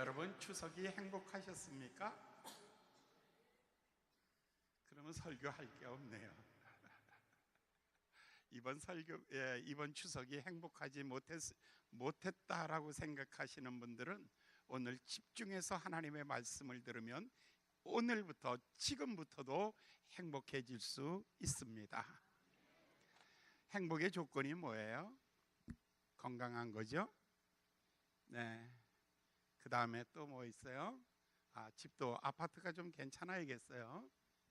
여러분 추석이 행복하셨습니까? 그러면 설교할 게 없네요. 이번 추석이 행복하지 못했다라고 생각하시는 분들은 오늘 집중해서 하나님의 말씀을 들으면 오늘부터 지금부터도 행복해질 수 있습니다. 행복의 조건이 뭐예요? 건강한 거죠? 네. 그 다음에 또 뭐 있어요? 집도 아파트가 좀 괜찮아야겠어요.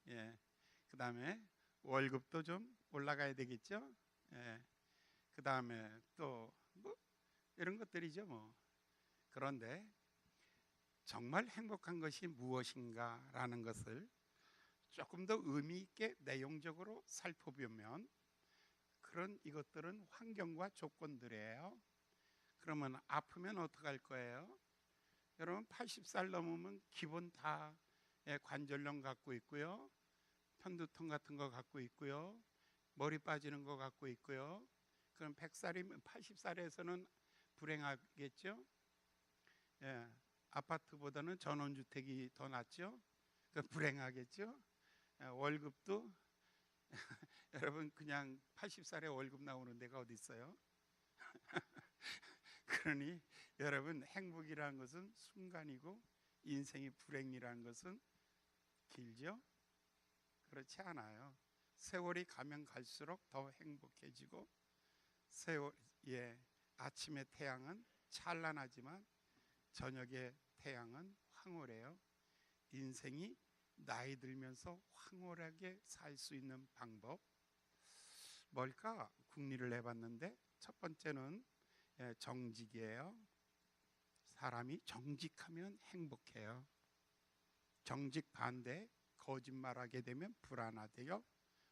예. 그 다음에 월급도 좀 올라가야 되겠죠. 예. 그 다음에 또 뭐 이런 것들이죠 뭐. 그런데 정말 행복한 것이 무엇인가라는 것을 조금 더 의미 있게 내용적으로 살펴보면 그런 이것들은 환경과 조건들이에요. 그러면 아프면 어떡할 거예요? 여러분 80살 넘으면 기본 다 관절염 갖고 있고요, 편두통 같은 거 갖고 있고요, 머리 빠지는 거 갖고 있고요. 그럼 100살이면 80살에서는 불행하겠죠. 예, 아파트보다는 전원주택이 더 낫죠. 불행하겠죠. 월급도 여러분 그냥 80살에 월급 나오는 데가 어디 있어요? 그러니 여러분 행복이라는 것은 순간이고 인생이 불행이라는 것은 길죠? 그렇지 않아요. 세월이 가면 갈수록 더 행복해지고 아침의 태양은 찬란하지만 저녁의 태양은 황홀해요. 인생이 나이 들면서 황홀하게 살 수 있는 방법 뭘까? 궁리를 해봤는데 첫 번째는 정직이에요. 사람이 정직하면 행복해요. 정직 반대 거짓말하게 되면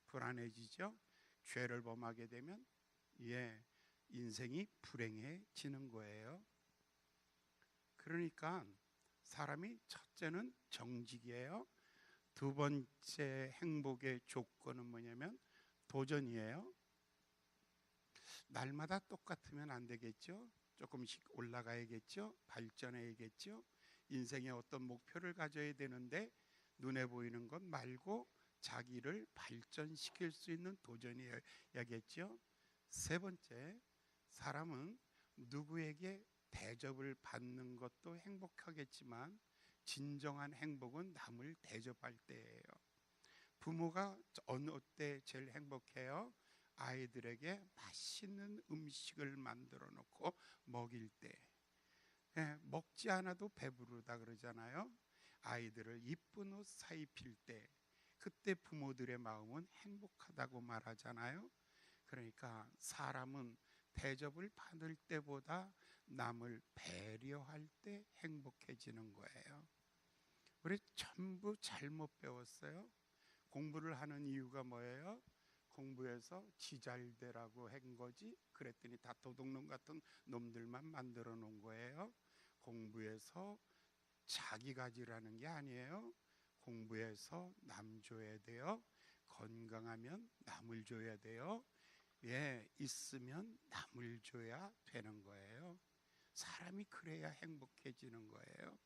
불안해지죠. 죄를 범하게 되면 인생이 불행해지는 거예요. 그러니까 사람이 첫째는 정직이에요. 두 번째 행복의 조건은 뭐냐면 도전이에요. 날마다 똑같으면 안 되겠죠. 조금씩 올라가야겠죠. 발전해야겠죠. 인생에 어떤 목표를 가져야 되는데 눈에 보이는 것 말고 자기를 발전시킬 수 있는 도전이어야겠죠. 세 번째, 사람은 누구에게 대접을 받는 것도 행복하겠지만 진정한 행복은 남을 대접할 때예요. 부모가 어느 때 제일 행복해요? 아이들에게 맛있는 음식을 만들어 놓고 먹일 때. 먹지 않아도 배부르다 그러잖아요. 아이들을 이쁜 옷 사입힐 때, 그때 부모들의 마음은 행복하다고 말하잖아요. 그러니까 사람은 대접을 받을 때보다 남을 배려할 때 행복해지는 거예요. 우리 전부 잘못 배웠어요. 공부를 하는 이유가 뭐예요? 공부해서 지 잘되라고 한 거지. 그랬더니 다 도둑놈 같은 놈들만 만들어 놓은 거예요. 공부해서 자기 가지라는 게 아니에요. 공부해서 남 줘야 돼요. 건강하면 남을 줘야 돼요. 있으면 남을 줘야 되는 거예요. 사람이 그래야 행복해지는 거예요.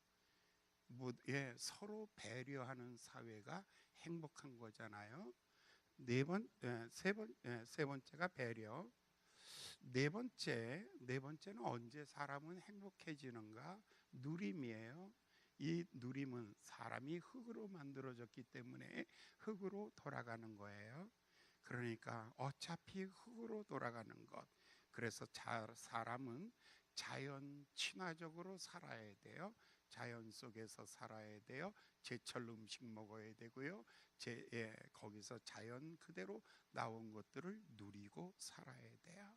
서로 배려하는 사회가 행복한 거잖아요. 세 번째가 배려. 네 번째는 언제 사람은 행복해지는가? 누림이에요. 이 누림은 사람이 흙으로 만들어졌기 때문에 흙으로 돌아가는 거예요. 그러니까 어차피 흙으로 돌아가는 것. 그래서 사람은 자연 친화적으로 살아야 돼요. 자연 속에서 살아야 돼요. 제철 음식 먹어야 되고요. 거기서 자연 그대로 나온 것들을 누리고 살아야 돼요.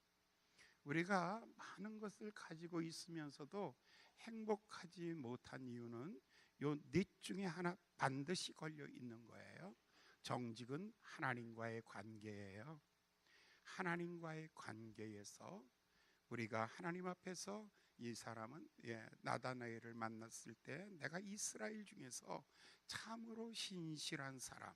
우리가 많은 것을 가지고 있으면서도 행복하지 못한 이유는 요 넷 중에 하나 반드시 걸려 있는 거예요. 정직은 하나님과의 관계예요. 하나님과의 관계에서 우리가 하나님 앞에서 이 사람은 나다나엘을 만났을 때 내가 이스라엘 중에서 참으로 신실한 사람,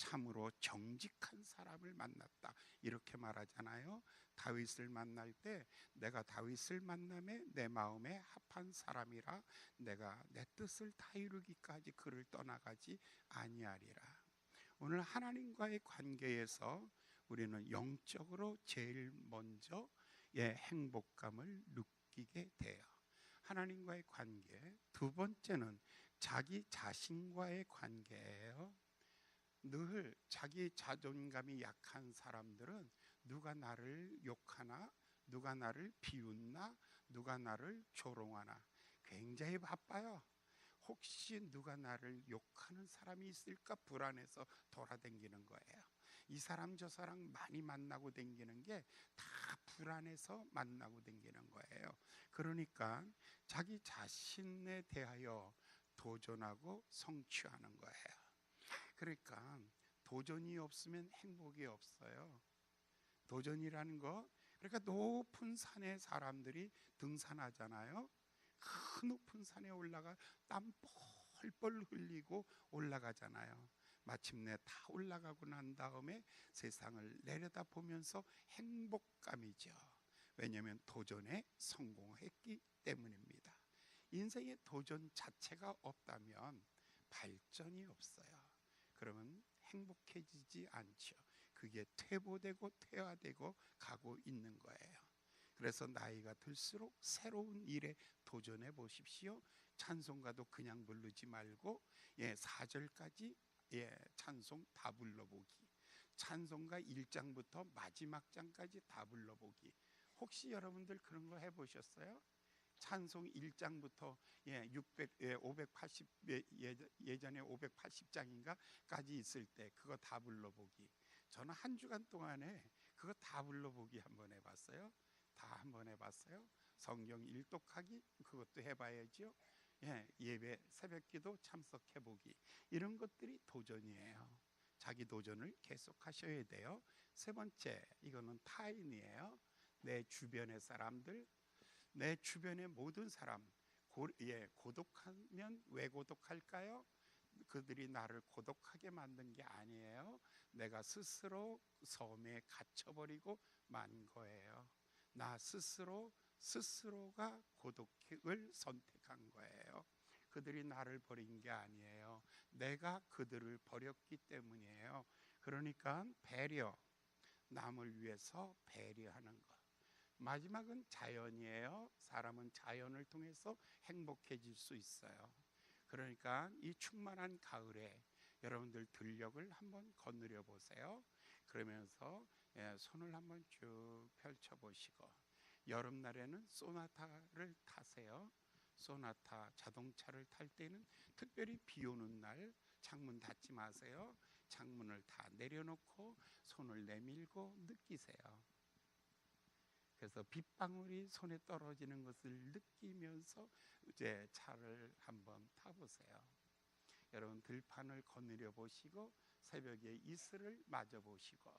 참으로 정직한 사람을 만났다, 이렇게 말하잖아요. 다윗을 만날 때 내가 다윗을 만남에 내 마음에 합한 사람이라 내가 내 뜻을 다 이루기까지 그를 떠나가지 아니하리라. 오늘 하나님과의 관계에서 우리는 영적으로 제일 먼저 행복감을 느끼게 돼요. 하나님과의 관계. 두 번째는 자기 자신과의 관계예요. 늘 자기 자존감이 약한 사람들은 누가 나를 욕하나, 누가 나를 비웃나, 누가 나를 조롱하나 굉장히 바빠요. 혹시 누가 나를 욕하는 사람이 있을까 불안해서 돌아다니는 거예요. 이 사람 저 사람 많이 만나고 다니는 게 다 불안해서 만나고 다니는 거예요. 그러니까 자기 자신에 대하여 도전하고 성취하는 거예요. 그러니까 도전이 없으면 행복이 없어요. 도전이라는 거, 그러니까 높은 산에 사람들이 등산하잖아요. 그 높은 산에 올라가 땀 뻘뻘 흘리고 올라가잖아요. 마침내 다 올라가고 난 다음에 세상을 내려다보면서 행복감이죠. 왜냐하면 도전에 성공했기 때문입니다. 인생의 도전 자체가 없다면 발전이 없어요. 그러면 행복해지지 않죠. 그게 퇴보되고 퇴화되고 가고 있는 거예요. 그래서 나이가 들수록 새로운 일에 도전해 보십시오. 찬송가도 그냥 부르지 말고 4절까지 찬송 다 불러보기. 찬송가 1장부터 마지막 장까지 다 불러보기. 혹시 여러분들 그런 거 해보셨어요? 찬송 1장부터 580 예전에 580장인가까지 있을 때 그거 다 불러보기. 저는 한 주간 동안에 그거 다 불러보기 한번 해봤어요. 다 한번 해봤어요. 성경 일독하기 그것도 해봐야죠. 예배 새벽기도 참석해보기, 이런 것들이 도전이에요. 자기 도전을 계속하셔야 돼요. 세 번째, 이거는 타인이에요. 내 주변의 사람들, 내 주변의 모든 사람. 고독하면 왜 고독할까요? 그들이 나를 고독하게 만든 게 아니에요. 내가 스스로 섬에 갇혀버리고 만 거예요. 나 스스로가 고독을 선택한 거예요. 그들이 나를 버린 게 아니에요. 내가 그들을 버렸기 때문이에요. 그러니까 배려, 남을 위해서 배려하는 것. 마지막은 자연이에요. 사람은 자연을 통해서 행복해질 수 있어요. 그러니까 이 충만한 가을에 여러분들 들녘을 한번 거느려 보세요. 그러면서 손을 한번 쭉 펼쳐 보시고, 여름날에는 소나타를 타세요. 소나타 자동차를 탈 때는 특별히 비 오는 날 창문 닫지 마세요. 창문을 다 내려놓고 손을 내밀고 느끼세요. 그래서 빗방울이 손에 떨어지는 것을 느끼면서 이제 차를 한번 타보세요. 여러분 들판을 거느려 보시고 새벽에 이슬을 맞아 보시고,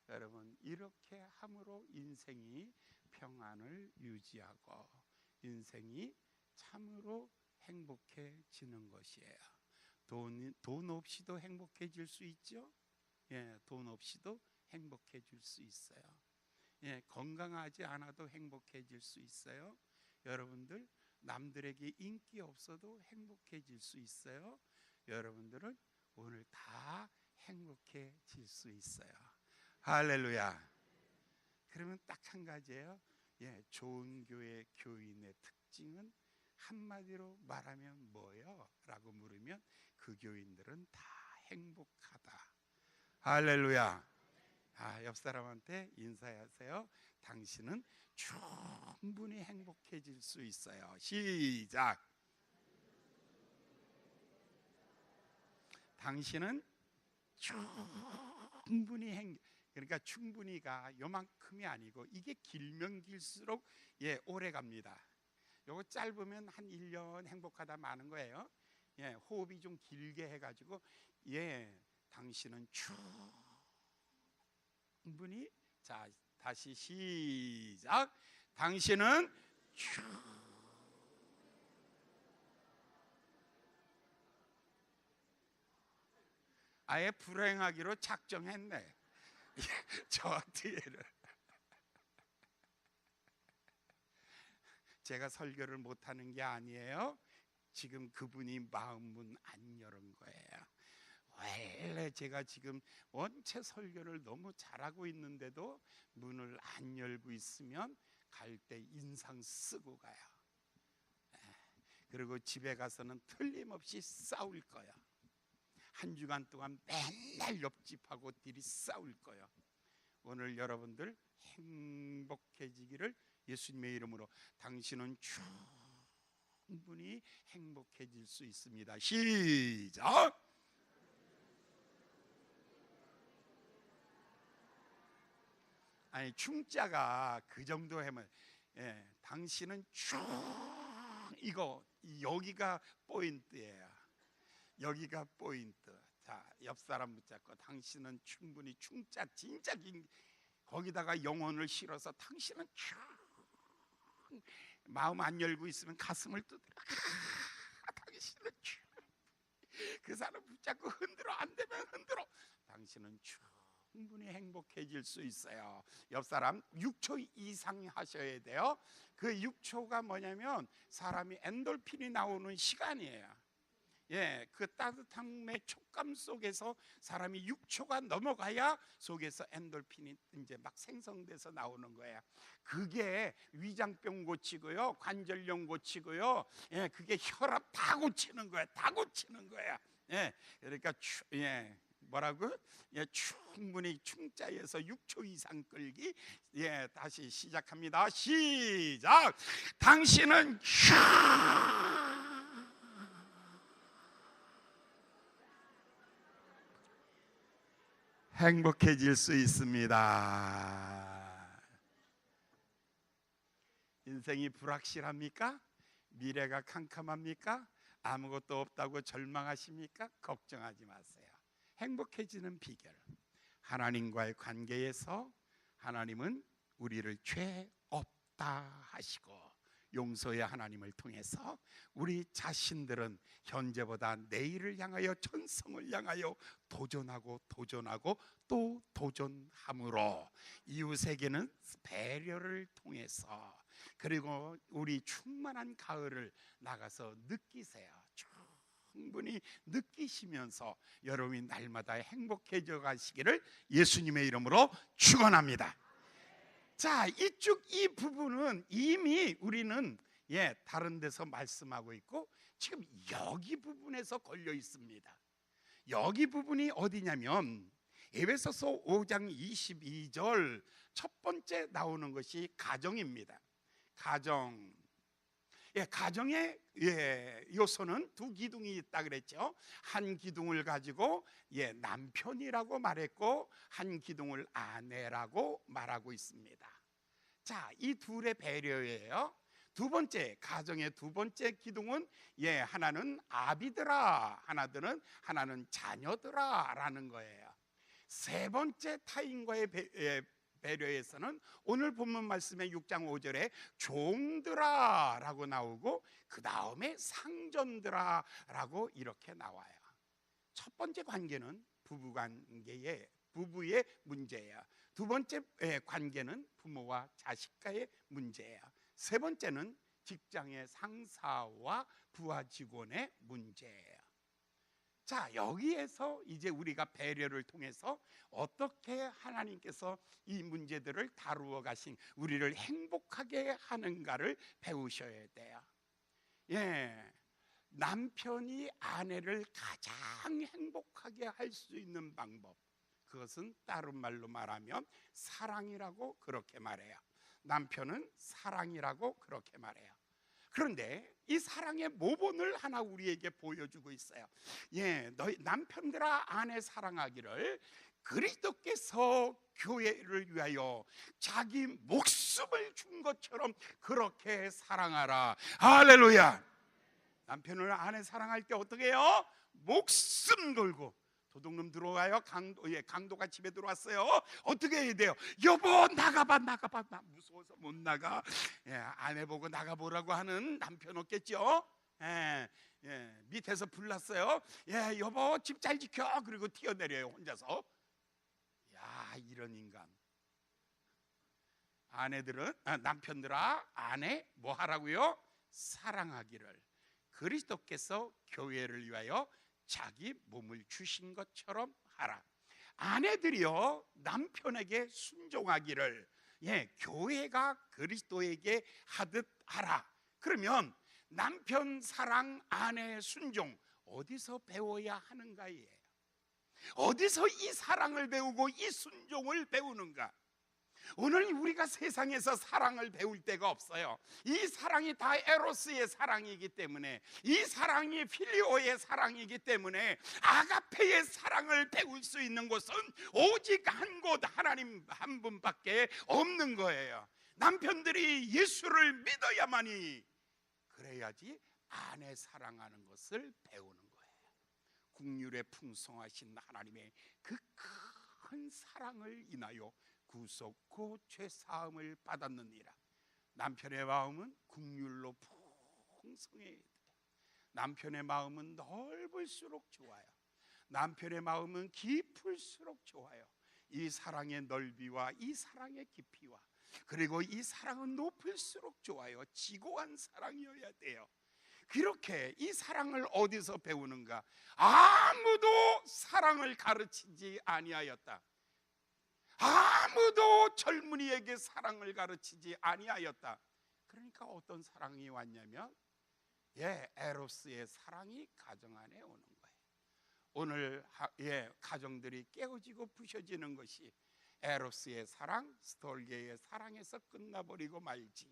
여러분 이렇게 함으로 인생이 평안을 유지하고 인생이 참으로 행복해지는 것이에요. 돈 없이도 행복해질 수 있죠. 돈 없이도 행복해질 수 있어요. 건강하지 않아도 행복해질 수 있어요. 여러분들 남들에게 인기 없어도 행복해질 수 있어요. 여러분들은 오늘 다 행복해질 수 있어요. 할렐루야. 그러면 딱 한 가지예요. 좋은 교회 교인의 특징은 한마디로 말하면 뭐예요? 라고 물으면 그 교인들은 다 행복하다. 할렐루야. 옆 사람한테 인사하세요. 당신은 충분히 행복해질 수 있어요. 시작. 당신은 충분히 그러니까 충분히가 요만큼이 아니고 이게 길면 길수록 오래 갑니다. 요거 짧으면 한 1년 행복하다 마는 거예요. 호흡이 좀 길게 해가지고 당신은 충분히, 자 다시 시작. 당신은 아예 불행하기로 작정했네. 저 뒤에를 제가 설교를 못하는 게 아니에요. 지금 그분이 마음문 안 열은 거예요. 원래 제가 지금 원체 설교를 너무 잘하고 있는데도 문을 안 열고 있으면 갈 때 인상 쓰고 가요. 그리고 집에 가서는 틀림없이 싸울 거야. 한 주간 동안 맨날 옆집하고 들이 싸울 거야. 오늘 여러분들 행복해지기를 예수님의 이름으로, 당신은 충분히 행복해질 수 있습니다. 시작! 아니, 충자가 그 정도 하면, 당신은 이거 여기가 포인트예요. 여기가 포인트. 자, 옆 사람 붙잡고, 당신은 충분히 충자 진짜 거기다가 영혼을 실어서, 당신은 마음 안 열고 있으면 가슴을 두드려. 당신은 그 사람 붙잡고 흔들어. 안 되면 흔들어. 당신은 충분히 행복해질 수 있어요. 옆 사람 6초 이상 하셔야 돼요. 그 6초가 뭐냐면 사람이 엔돌핀이 나오는 시간이에요. 그 따뜻함의 촉감 속에서 사람이 6초가 넘어가야 속에서 엔돌핀이 이제 막 생성돼서 나오는 거예요. 그게 위장병 고치고요, 관절염 고치고요, 그게 혈압 다 고치는 거야. 다 고치는 거야. 그러니까 뭐라고? 충분히 충자에서 6초 이상 끌기. 다시 시작합니다. 시작. 당신은 행복해질 수 있습니다. 인생이 불확실합니까? 미래가 캄캄합니까? 아무것도 없다고 절망하십니까? 걱정하지 마세요. 행복해지는 비결, 하나님과의 관계에서 하나님은 우리를 죄 없다 하시고, 용서의 하나님을 통해서 우리 자신들은 현재보다 내일을 향하여, 전성을 향하여 도전하고 또 도전함으로, 이웃에게는 배려를 통해서, 그리고 우리 충만한 가을을 나가서 느끼세요. 충분히 느끼시면서 여러분이 날마다 행복해져 가시기를 예수님의 이름으로 축원합니다. 자, 이 부분은 이미 우리는 다른 데서 말씀하고 있고, 지금 여기 부분에서 걸려 있습니다. 여기 부분이 어디냐면 에베소서 5장 22절 첫 번째 나오는 것이 가정입니다. 가정. 가정의 요소는 두 기둥이 있다 그랬죠. 한 기둥을 가지고 남편이라고 말했고, 한 기둥을 아내라고 말하고 있습니다. 자, 이 둘의 배려예요. 두 번째, 가정의 두 번째 기둥은 하나는 아비들아, 하나는 자녀들아 라는 거예요. 세 번째 타인과의 배려에서는 오늘 본문 말씀의 6장 5절에 종들아 라고 나오고, 그 다음에 상전들아 라고 이렇게 나와요. 첫 번째 관계는 부부의 문제예요. 두 번째 관계는 부모와 자식과의 문제예요. 세 번째는 직장의 상사와 부하 직원의 문제예요. 자, 여기에서 이제 우리가 배려를 통해서 어떻게 하나님께서 이 문제들을 다루어 가신, 우리를 행복하게 하는가를 배우셔야 돼요. 남편이 아내를 가장 행복하게 할 수 있는 방법, 그것은 다른 말로 말하면 사랑이라고 그렇게 말해요. 남편은 사랑이라고 그렇게 말해요. 그런데 이 사랑의 모본을 하나 우리에게 보여주고 있어요. 너희 남편들아 아내 사랑하기를 그리스도께서 교회를 위하여 자기 목숨을 준 것처럼 그렇게 사랑하라. 할렐루야. 남편을 아내 사랑할 때 어떻게 해요? 목숨 걸고. 도둑놈 들어와요. 강도가 집에 들어왔어요. 어떻게 해야 돼요? 여보 나가봐. 나 무서워서 못 나가. 아내 보고 나가보라고 하는 남편 없겠죠? 밑에서 불렀어요. 예, 여보 집 잘 지켜. 그리고 튀어내려요 혼자서. 야, 이런 인간. 남편들아, 아내 뭐 하라고요? 사랑하기를 그리스도께서 교회를 위하여 자기 몸을 주신 것처럼 하라. 아내들이요 남편에게 순종하기를, 예, 교회가 그리스도에게 하듯 하라. 그러면 남편 사랑, 아내 순종 어디서 배워야 하는가예요. 어디서 이 사랑을 배우고 이 순종을 배우는가? 오늘 우리가 세상에서 사랑을 배울 데가 없어요. 이 사랑이 다 에로스의 사랑이기 때문에, 이 사랑이 필리오의 사랑이기 때문에 아가페의 사랑을 배울 수 있는 곳은 오직 한 곳, 하나님 한 분밖에 없는 거예요. 남편들이 예수를 믿어야만이, 그래야지 아내 사랑하는 것을 배우는 거예요. 국률에 풍성하신 하나님의 그 큰 사랑을 인하여 구속고 죄사함을 받았느니라. 남편의 마음은 국률로 풍성해야 돼요. 남편의 마음은 넓을수록 좋아요. 남편의 마음은 깊을수록 좋아요. 이 사랑의 넓이와 이 사랑의 깊이와, 그리고 이 사랑은 높을수록 좋아요. 지고한 사랑이어야 돼요. 그렇게 이 사랑을 어디서 배우는가? 아무도 사랑을 가르치지 아니하였다. 아무도 젊은이에게 사랑을 가르치지 아니하였다. 그러니까 어떤 사랑이 왔냐면, 예, 에로스의 사랑이 가정 안에 오는 거예요. 오늘 가정들이 깨어지고 부셔지는 것이 에로스의 사랑, 스톨게의 사랑에서 끝나버리고 말지,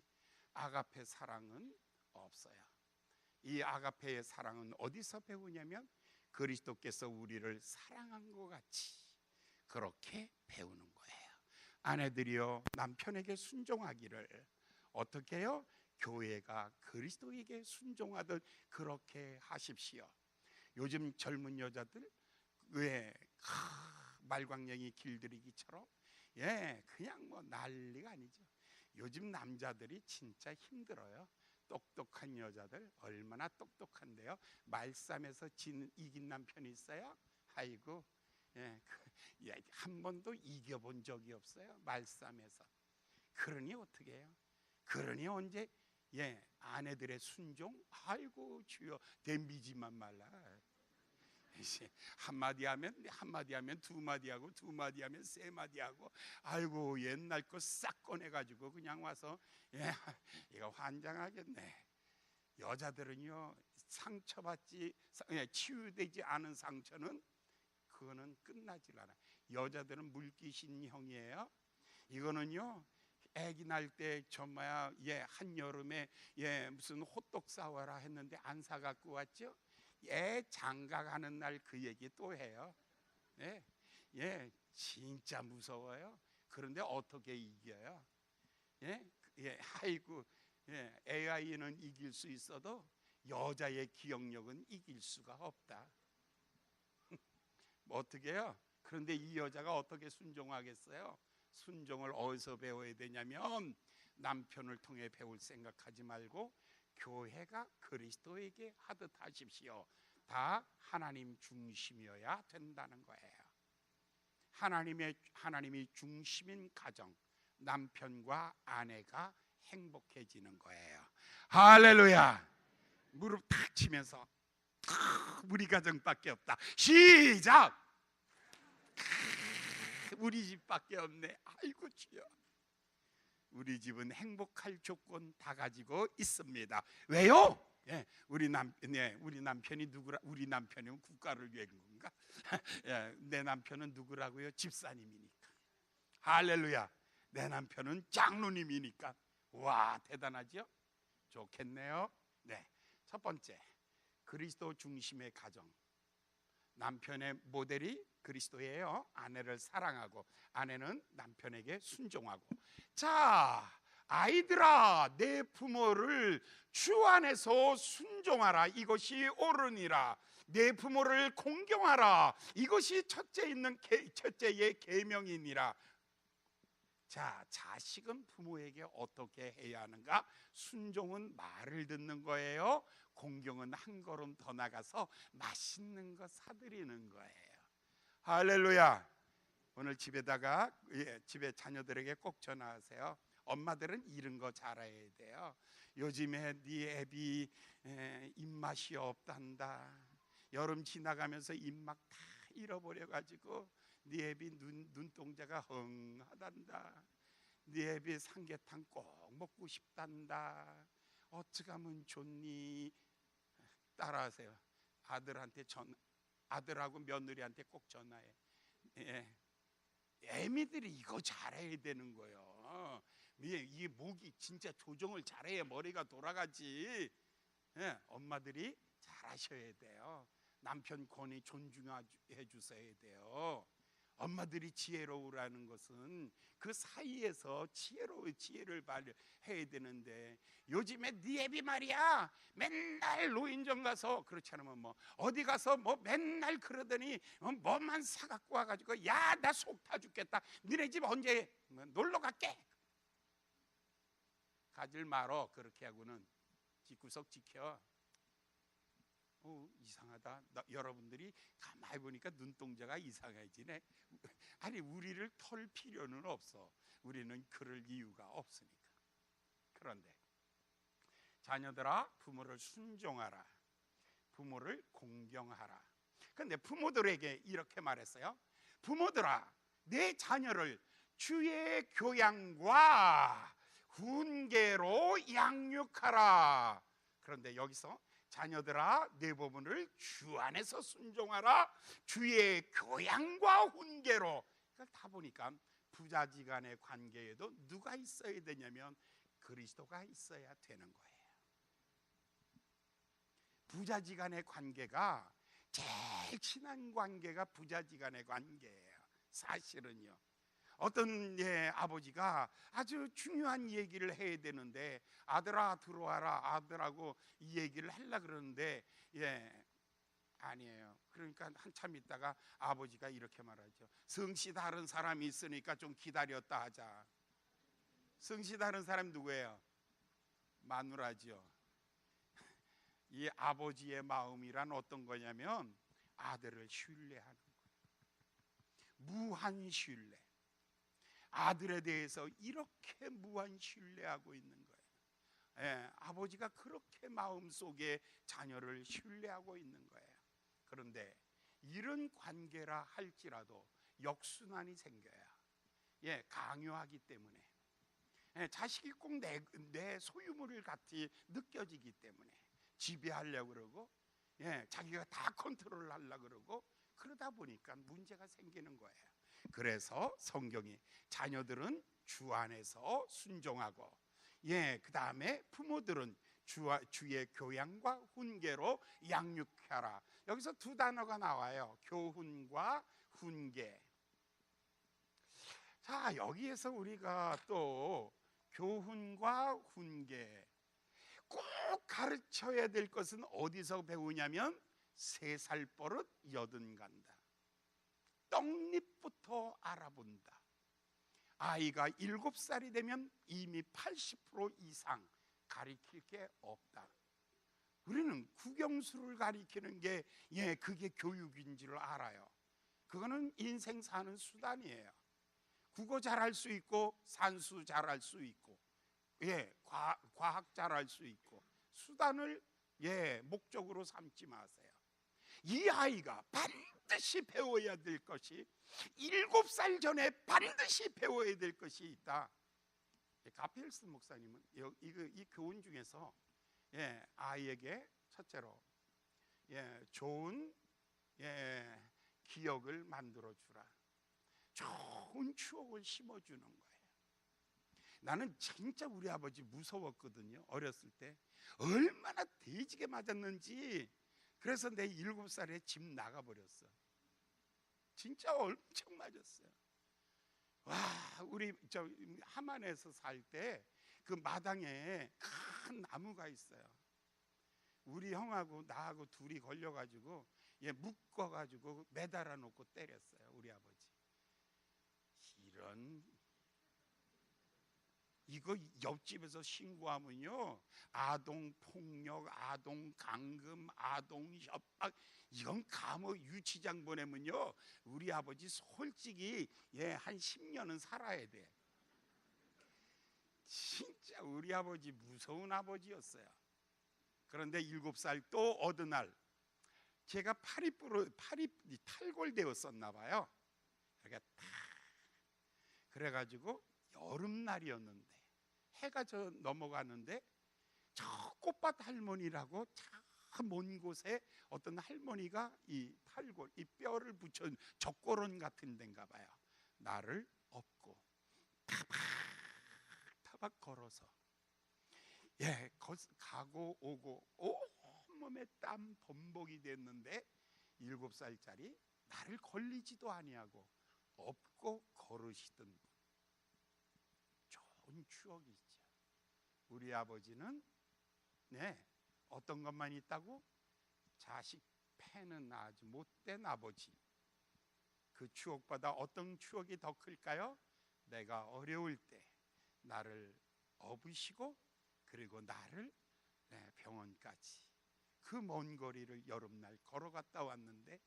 아가페 사랑은 없어요. 이 아가페의 사랑은 어디서 배우냐면 그리스도께서 우리를 사랑한 것 같이 그렇게 배우는 거예요. 아내들이여 남편에게 순종하기를 어떻게 해요? 교회가 그리스도에게 순종하듯 그렇게 하십시오. 요즘 젊은 여자들 왜 말광령이 길들이기처럼, 예, 그냥 뭐 난리가 아니죠. 요즘 남자들이 진짜 힘들어요. 똑똑한 여자들 얼마나 똑똑한데요. 말싸움에서 이긴 남편이 있어요? 아이고, 한 번도 이겨본 적이 없어요, 말싸움에서. 그러니 어떻게 해요? 그러니 언제 아내들의 순종, 아이고 주여 덤비지만 말라. 한마디 하면 두마디 하고, 두마디 하면 세마디 하고, 아이고 옛날 거 싹 꺼내가지고 그냥 와서 이거 환장하겠네. 여자들은요 상처받지, 치유되지 않은 상처는 그거는 끝나질 않아. 여자들은 물귀신형이에요. 이거는요 아기 날 때 정말 한여름에 무슨 호떡 사와라 했는데 안 사갖고 왔죠. 장가가는 날 그 얘기 또 해요. 진짜 무서워요. 그런데 어떻게 이겨요? 아이고, AI는 이길 수 있어도 여자의 기억력은 이길 수가 없다. 뭐 어떻게 해요? 그런데 이 여자가 어떻게 순종하겠어요? 순종을 어디서 배워야 되냐면 남편을 통해 배울 생각하지 말고 교회가 그리스도에게 하듯 하십시오. 다 하나님 중심이어야 된다는 거예요. 하나님이 중심인 가정, 남편과 아내가 행복해지는 거예요. 할렐루야. 무릎 탁 치면서 우리 가정밖에 없다. 시작. 우리 집밖에 없네. 아이고 주여. 우리 집은 행복할 조건 다 가지고 있습니다. 왜요? 우리 남편이 누구라? 우리 남편이면 국가를 위한 건가? 내 남편은 누구라고요? 집사님이니까. 할렐루야. 내 남편은 장로님이니까. 와, 대단하죠? 좋겠네요. 네, 첫 번째, 그리스도 중심의 가정. 남편의 모델이 그리스도예요. 아내를 사랑하고, 아내는 남편에게 순종하고. 자, 아이들아, 내 부모를 주 안에서 순종하라. 이것이 옳으니라. 내 부모를 공경하라. 이것이 첫째의 계명이니라. 자, 자식은 부모에게 어떻게 해야 하는가? 순종은 말을 듣는 거예요. 공경은 한 걸음 더 나가서 맛있는 거 사드리는 거예요. 할렐루야. 오늘 집에다가 집에 자녀들에게 꼭 전화하세요. 엄마들은 이런 거 잘해야 돼요. 요즘에 네 애비 입맛이 없단다. 여름 지나가면서 입맛 다 잃어버려가지고 네 애비 눈동자가 헝하단다. 네 애비 삼계탕 꼭 먹고 싶단다. 어떻게 하면 좋니? 따라하세요. 아들하고 며느리한테 꼭 전화해. 애미들이 이거 잘해야 되는 거예요. 이 목이 진짜 조정을 잘해야 머리가 돌아가지. 엄마들이 잘하셔야 돼요. 남편 권위 존중해 주셔야 돼요. 엄마들이 지혜로우라는 것은 그 사이에서 지혜를 발휘해야 되는데, 요즘에 네 애비 말이야 맨날 노인정 가서, 그렇지 않으면 뭐 어디 가서 뭐 맨날 그러더니 뭐만 사갖고 와가지고 야 나 속 타 죽겠다, 너네 집 언제 놀러 갈게. 가질 말어. 그렇게 하고는 집구석 지켜. 이상하다. 여러분들이 가만히 보니까 눈동자가 이상해지네. 아니, 우리를 털 필요는 없어. 우리는 그럴 이유가 없으니까. 그런데 자녀들아, 부모를 순종하라. 부모를 공경하라. 그런데 부모들에게 이렇게 말했어요. 부모들아, 내 자녀를 주의 교양과 훈계로 양육하라. 그런데 여기서 자녀들아, 내 부모를 주 안에서 순종하라. 주의 교양과 훈계로. 그걸 다 보니까 부자지간의 관계에도 누가 있어야 되냐면 그리스도가 있어야 되는 거예요. 부자지간의 관계가 제일 친한 관계가 부자지간의 관계예요. 사실은요. 어떤 아버지가 아주 중요한 얘기를 해야 되는데, 아들아 들어와라, 아들하고 이 얘기를 하려고 그러는데 아니에요. 그러니까 한참 있다가 아버지가 이렇게 말하죠. 성씨 다른 사람이 있으니까 좀 기다렸다 하자. 성씨 다른 사람 누구예요? 마누라죠. 이 아버지의 마음이란 어떤 거냐면 아들을 신뢰하는 거예요. 무한 신뢰. 아들에 대해서 이렇게 무한 신뢰하고 있는 거예요. 아버지가 그렇게 마음속에 자녀를 신뢰하고 있는 거예요. 그런데 이런 관계라 할지라도 역순환이 생겨야 강요하기 때문에, 자식이 꼭 내 소유물을 같이 느껴지기 때문에 지배하려고 그러고, 자기가 다 컨트롤 하려고 그러고, 그러다 보니까 문제가 생기는 거예요. 그래서 성경이 자녀들은 주 안에서 순종하고, 그 다음에 부모들은 주의 교양과 훈계로 양육하라. 여기서 두 단어가 나와요. 교훈과 훈계. 자, 여기에서 우리가 또 교훈과 훈계 꼭 가르쳐야 될 것은 어디서 배우냐면 3살 버릇 여든 간다. 떡잎부터 알아본다. 아이가 7살이 되면 이미 80% 이상 가리킬 게 없다. 우리는 국영수를 가리키는 게 그게 교육인 줄 알아요. 그거는 인생 사는 수단이에요. 국어 잘할 수 있고 산수 잘할 수 있고, 과학 잘할 수 있고, 수단을 목적으로 삼지 마세요. 이 아이가 반드시 배워야 될 것이, 7살 전에 반드시 배워야 될 것이 있다. 가필슨 목사님은 이 교훈 중에서 아이에게 첫째로 좋은 기억을 만들어 주라. 좋은 추억을 심어주는 거예요. 나는 진짜 우리 아버지 무서웠거든요. 어렸을 때 얼마나 돼지게 맞았는지. 그래서 내 7살에 집 나가버렸어. 진짜 엄청 맞았어요. 와, 우리 저 함안에서 살 때 그 마당에 큰 나무가 있어요. 우리 형하고 나하고 둘이 걸려가지고 묶어가지고 매달아 놓고 때렸어요. 우리 아버지. 이거 옆집에서 신고하면요, 아동 폭력, 아동 감금, 아동 협박, 이건 감옥 유치장 보내면요, 우리 아버지 솔직히 한 10년은 살아야 돼. 진짜 우리 아버지 무서운 아버지였어요. 그런데 7살 또 어느 날 제가 팔이 탈골되었었나 봐요. 그러니까 그래가지고 여름날이었는데 해가 넘어가는데 저 꽃밭 할머니라고 저 먼 곳에 어떤 할머니가 이 탈골, 이 뼈를 붙여준 젖고런 같은 데인가 봐요. 나를 업고 타박 걸어서 가고 오고 온몸에 땀 범벅이 됐는데 7살짜리 나를 걸리지도 아니하고 업고 걸으시던 분, 좋은 추억이 있죠. 우리 아버지는 어떤 것만 있다고? 자식 패는 아주 못된 아버지. 그 추억보다 어떤 추억이 더 클까요? 내가 어려울 때 나를 업으시고 그리고 나를 병원까지 그 먼 거리를 여름날 걸어갔다 왔는데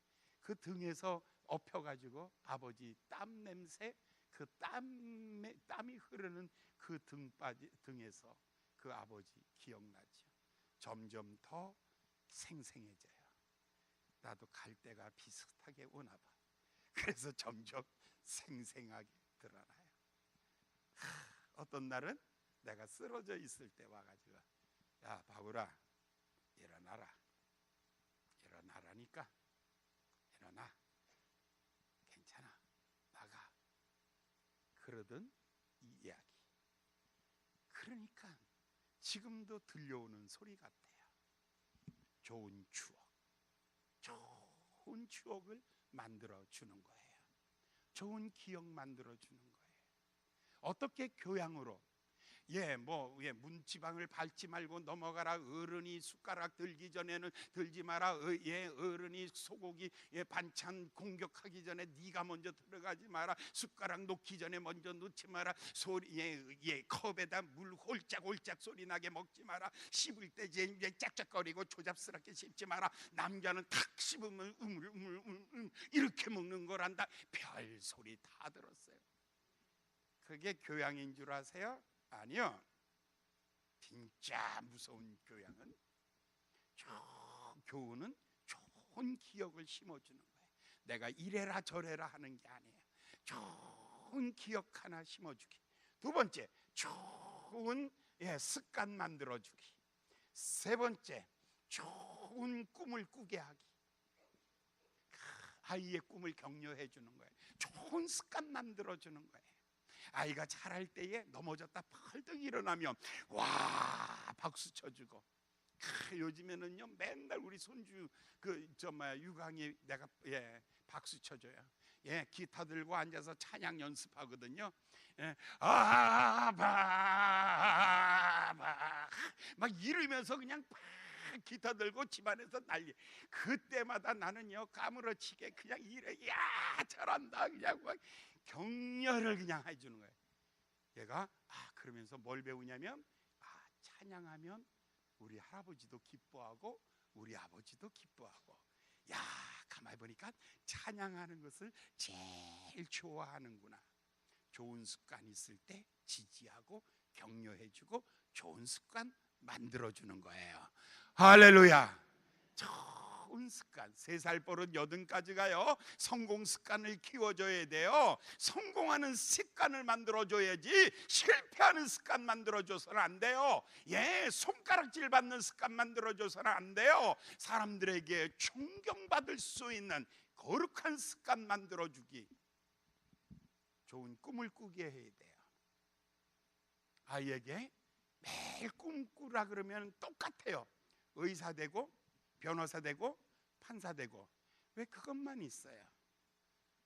그 등에서 업혀가지고 아버지 땀 냄새, 그 땀이 흐르는 그 등에서 그 아버지 기억나죠. 점점 더 생생해져요. 나도 갈 때가 비슷하게 오나 봐. 그래서 점점 생생하게 드러나요. 어떤 날은 내가 쓰러져 있을 때 와가지고, 야 바울아, 일어나라. 일어나라니까. 일어나. 괜찮아. 나가. 그러던 이 이야기. 그러니까 지금도 들려오는 소리 같아요. 좋은 추억. 좋은 추억을 만들어 주는 거예요. 좋은 기억 만들어 주는 거예요. 어떻게 교양으로 문지방을 밟지 말고 넘어가라. 어른이 숟가락 들기 전에는 들지 마라. 어른이 소고기 반찬 공격하기 전에 네가 먼저 들어가지 마라. 숟가락 놓기 전에 먼저 놓지 마라. 컵에다 물 홀짝홀짝 소리 나게 먹지 마라. 씹을 때 짝짝거리고 조잡스럽게 씹지 마라. 남자는 탁 씹으면 우물 이렇게 먹는 거란다. 별 소리 다 들었어요. 그게 교양인 줄 아세요? 아니요. 진짜 무서운 교훈은 좋은 기억을 심어주는 거예요. 내가 이래라 저래라 하는 게 아니에요. 좋은 기억 하나 심어주기. 두 번째, 좋은 습관 만들어주기. 세 번째, 좋은 꿈을 꾸게 하기. 아이의 꿈을 격려해 주는 거예요. 좋은 습관 만들어주는 거예요. 아이가 자랄 때에 넘어졌다 펄떡 일어나면 와 박수 쳐주고. 요즘에는요 맨날 우리 손주 유강이 내가 박수 쳐줘요. 기타 들고 앉아서 찬양 연습하거든요. 막 이러면서 그냥 기타 들고 집안에서 난리. 그때마다 나는요 까무러치게 그냥 이래, 야 잘한다, 그냥 막 격려를 그냥 해주는 거예요. 얘가 그러면서 뭘 배우냐면 찬양하면 우리 할아버지도 기뻐하고 우리 아버지도 기뻐하고, 야 가만히 보니까 찬양하는 것을 제일 좋아하는구나. 좋은 습관 있을 때 지지하고 격려해주고 좋은 습관 만들어주는 거예요. 할렐루야. 좋은 습관. 3살 버릇 80까지가요 성공 습관을 키워줘야 돼요. 성공하는 습관을 만들어줘야지 실패하는 습관 만들어줘서는 안 돼요. 손가락질 받는 습관 만들어줘서는 안 돼요. 사람들에게 존경받을 수 있는 거룩한 습관 만들어주기. 좋은 꿈을 꾸게 해야 돼요. 아이에게 매일 꿈 꾸라 그러면 똑같아요. 의사 되고 변호사 되고 판사 되고. 왜 그것만 있어요?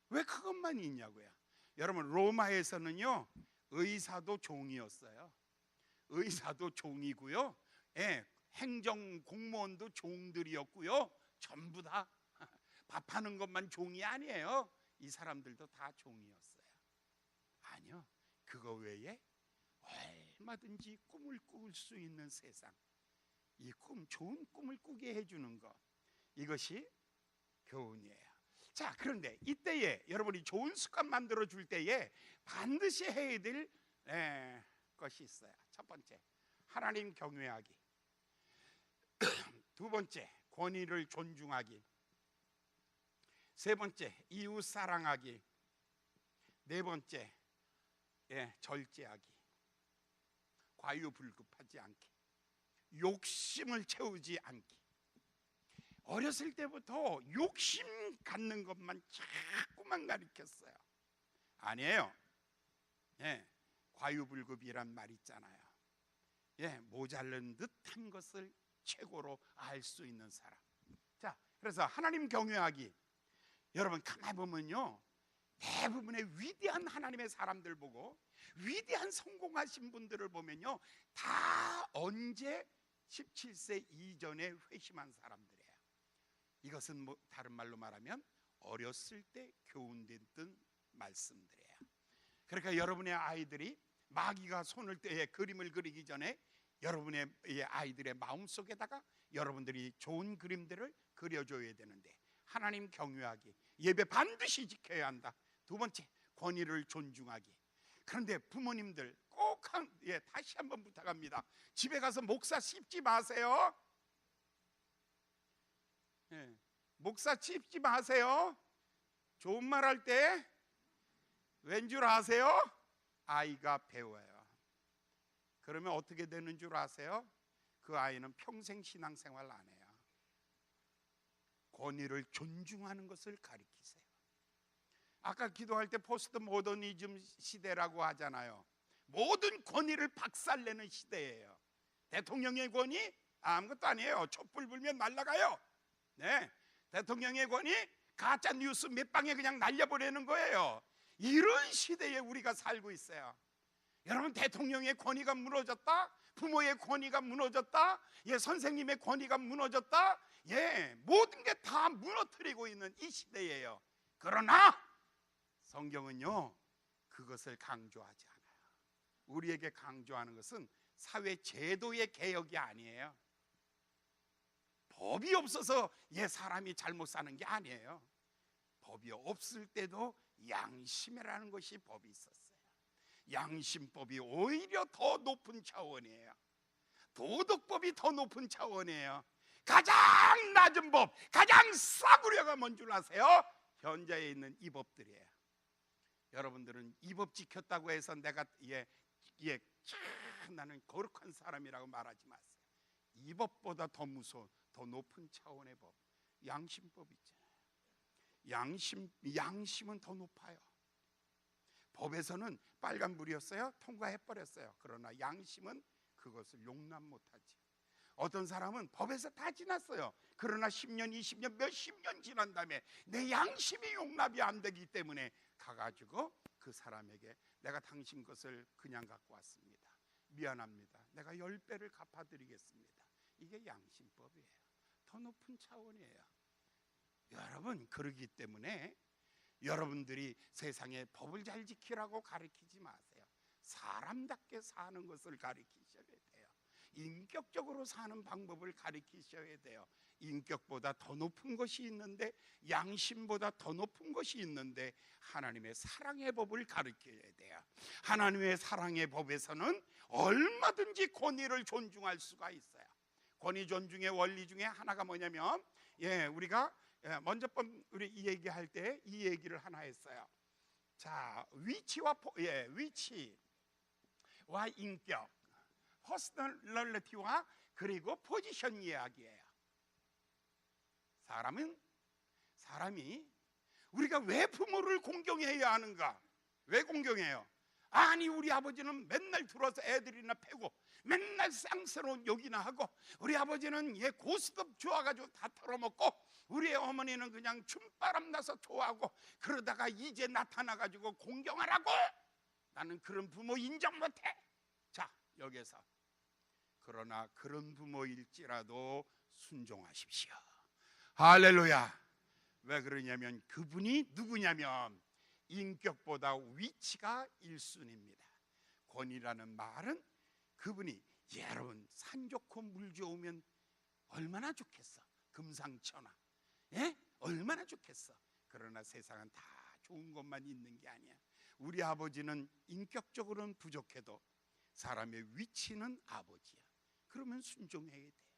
왜 그것만 있냐고요. 여러분 로마에서는요 의사도 종이었어요. 의사도 종이고요, 행정 공무원도 종들이었고요. 전부 다 밥하는 것만 종이 아니에요. 이 사람들도 다 종이었어요. 아니요, 그거 외에 얼마든지 꿈을 꿀 수 있는 세상, 이 꿈, 좋은 꿈을 꾸게 해주는 것, 이것이 교훈이에요. 자, 그런데 이때에 여러분이 좋은 습관 만들어 줄 때에 반드시 해야 될 것이 있어요. 첫 번째, 하나님 경외하기. 두 번째, 권위를 존중하기. 세 번째, 이웃 사랑하기. 네 번째, 절제하기. 과유불급하지 않기, 욕심을 채우지 않기. 어렸을 때부터 욕심 갖는 것만 자꾸만 가르쳤어요. 아니에요. 과유불급이란 말 있잖아요. 모자른 듯한 것을 최고로 알 수 있는 사람. 자, 그래서 하나님 경외하기. 여러분 가만히 보면요, 대부분의 위대한 하나님의 사람들 보고 위대한 성공하신 분들을 보면요, 다 언제 17세 이전에 회심한 사람들이에요. 이것은 다른 말로 말하면 어렸을 때 교훈됐던 말씀들이에요. 그러니까 여러분의 아이들이 마귀가 손을 떼 그림을 그리기 전에 여러분의 아이들의 마음속에다가 여러분들이 좋은 그림들을 그려줘야 되는데, 하나님 경외하기, 예배 반드시 지켜야 한다. 두 번째, 권위를 존중하기. 그런데 부모님들 꼭 다시 한번 부탁합니다. 집에 가서 목사 씹지 마세요. 목사 씹지 마세요. 좋은 말 할 때 왠 줄 아세요? 아이가 배워요. 그러면 어떻게 되는 줄 아세요? 그 아이는 평생 신앙생활 안 해요. 권위를 존중하는 것을 가르치세요. 아까 기도할 때 포스트 모더니즘 시대라고 하잖아요. 모든 권위를 박살내는 시대예요. 대통령의 권위 아무것도 아니에요. 촛불 불면 날아가요. 대통령의 권위 가짜 뉴스 몇 방에 그냥 날려버리는 거예요. 이런 시대에 우리가 살고 있어요. 여러분, 대통령의 권위가 무너졌다, 부모의 권위가 무너졌다, 선생님의 권위가 무너졌다, 모든 게 다 무너뜨리고 있는 이 시대예요. 그러나 성경은요, 그것을 강조하지 않아요. 우리에게 강조하는 것은 사회 제도의 개혁이 아니에요. 법이 없어서 사람이 잘못 사는 게 아니에요. 법이 없을 때도 양심이라는 것이 법이 있었어요. 양심법이 오히려 더 높은 차원이에요. 도덕법이 더 높은 차원이에요. 가장 낮은 법, 가장 싸구려가 뭔 줄 아세요? 현자에 있는 이 법들이에요. 여러분들은 이 법 지켰다고 해서 내가 나는 거룩한 사람이라고 말하지 마세요. 이 법보다 더 무서운, 더 높은 차원의 법, 양심법 있잖아요. 양심은 더 높아요. 법에서는 빨간불이었어요. 통과해버렸어요. 그러나 양심은 그것을 용납 못하지. 어떤 사람은 법에서 다 지났어요. 그러나 10년, 20년, 몇십 년 지난 다음에 내 양심이 용납이 안 되기 때문에 가가지고 그 사람에게 내가 당신 것을 그냥 갖고 왔습니다. 미안합니다. 내가 10배를 갚아드리겠습니다. 이게 양심법이에요. 더 높은 차원이에요. 여러분, 그러기 때문에 여러분들이 세상에 법을 잘 지키라고 가르치지 마세요. 사람답게 사는 것을 가르치셔야 돼요. 인격적으로 사는 방법을 가르치셔야 돼요. 인격보다 더 높은 것이 있는데, 양심보다 더 높은 것이 있는데, 하나님의 사랑의 법을 가르쳐야 돼요. 하나님의 사랑의 법에서는 얼마든지 권위를 존중할 수가 있어요. 권위 존중의 원리 중에 하나가 뭐냐면, 우리가 먼저 우리 이 얘기할 때 이 얘기를 하나 했어요. 자, 위치와 인격, 퍼스널리티와 그리고 포지션 이야기예요. 사람이 우리가 왜 부모를 공경해야 하는가? 왜 공경해요? 아니, 우리 아버지는 맨날 들어와서 애들이나 패고 맨날 쌍스러운 욕이나 하고, 우리 아버지는 고스톱 좋아가지고 다 털어먹고, 우리 어머니는 그냥 춤바람 나서 좋아하고, 그러다가 이제 나타나가지고 공경하라고? 나는 그런 부모 인정 못해. 자, 여기서 그러나 그런 부모일지라도 순종하십시오. 할렐루야. 왜 그러냐면 그분이 누구냐면 인격보다 위치가 1순위입니다. 권위라는 말은 그분이 여러분 산 좋고 물 좋으면 얼마나 좋겠어. 금상첨화. 예? 얼마나 좋겠어. 그러나 세상은 다 좋은 것만 있는 게 아니야. 우리 아버지는 인격적으로는 부족해도 사람의 위치는 아버지야. 그러면 순종해야 돼요.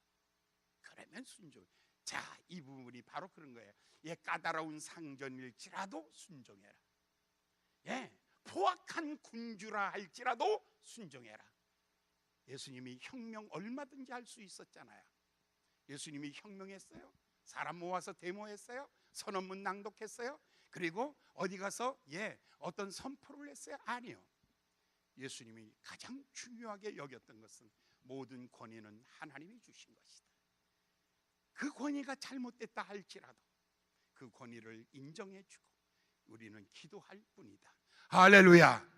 그러면 순종. 자, 이 부분이 바로 그런 거예요. 예, 까다로운 상전일지라도 순종해라. 예, 포악한 군주라 할지라도 순종해라. 예수님이 혁명 얼마든지 할 수 있었잖아요. 예수님이 혁명했어요. 사람 모아서 데모했어요. 선언문 낭독했어요. 그리고 어디 가서 어떤 선포를 했어요? 아니요. 예수님이 가장 중요하게 여겼던 것은 모든 권위는 하나님이 주신 것이다. 그 권위가 잘못됐다 할지라도 그 권위를 인정해주고 우리는 기도할 뿐이다. 할렐루야.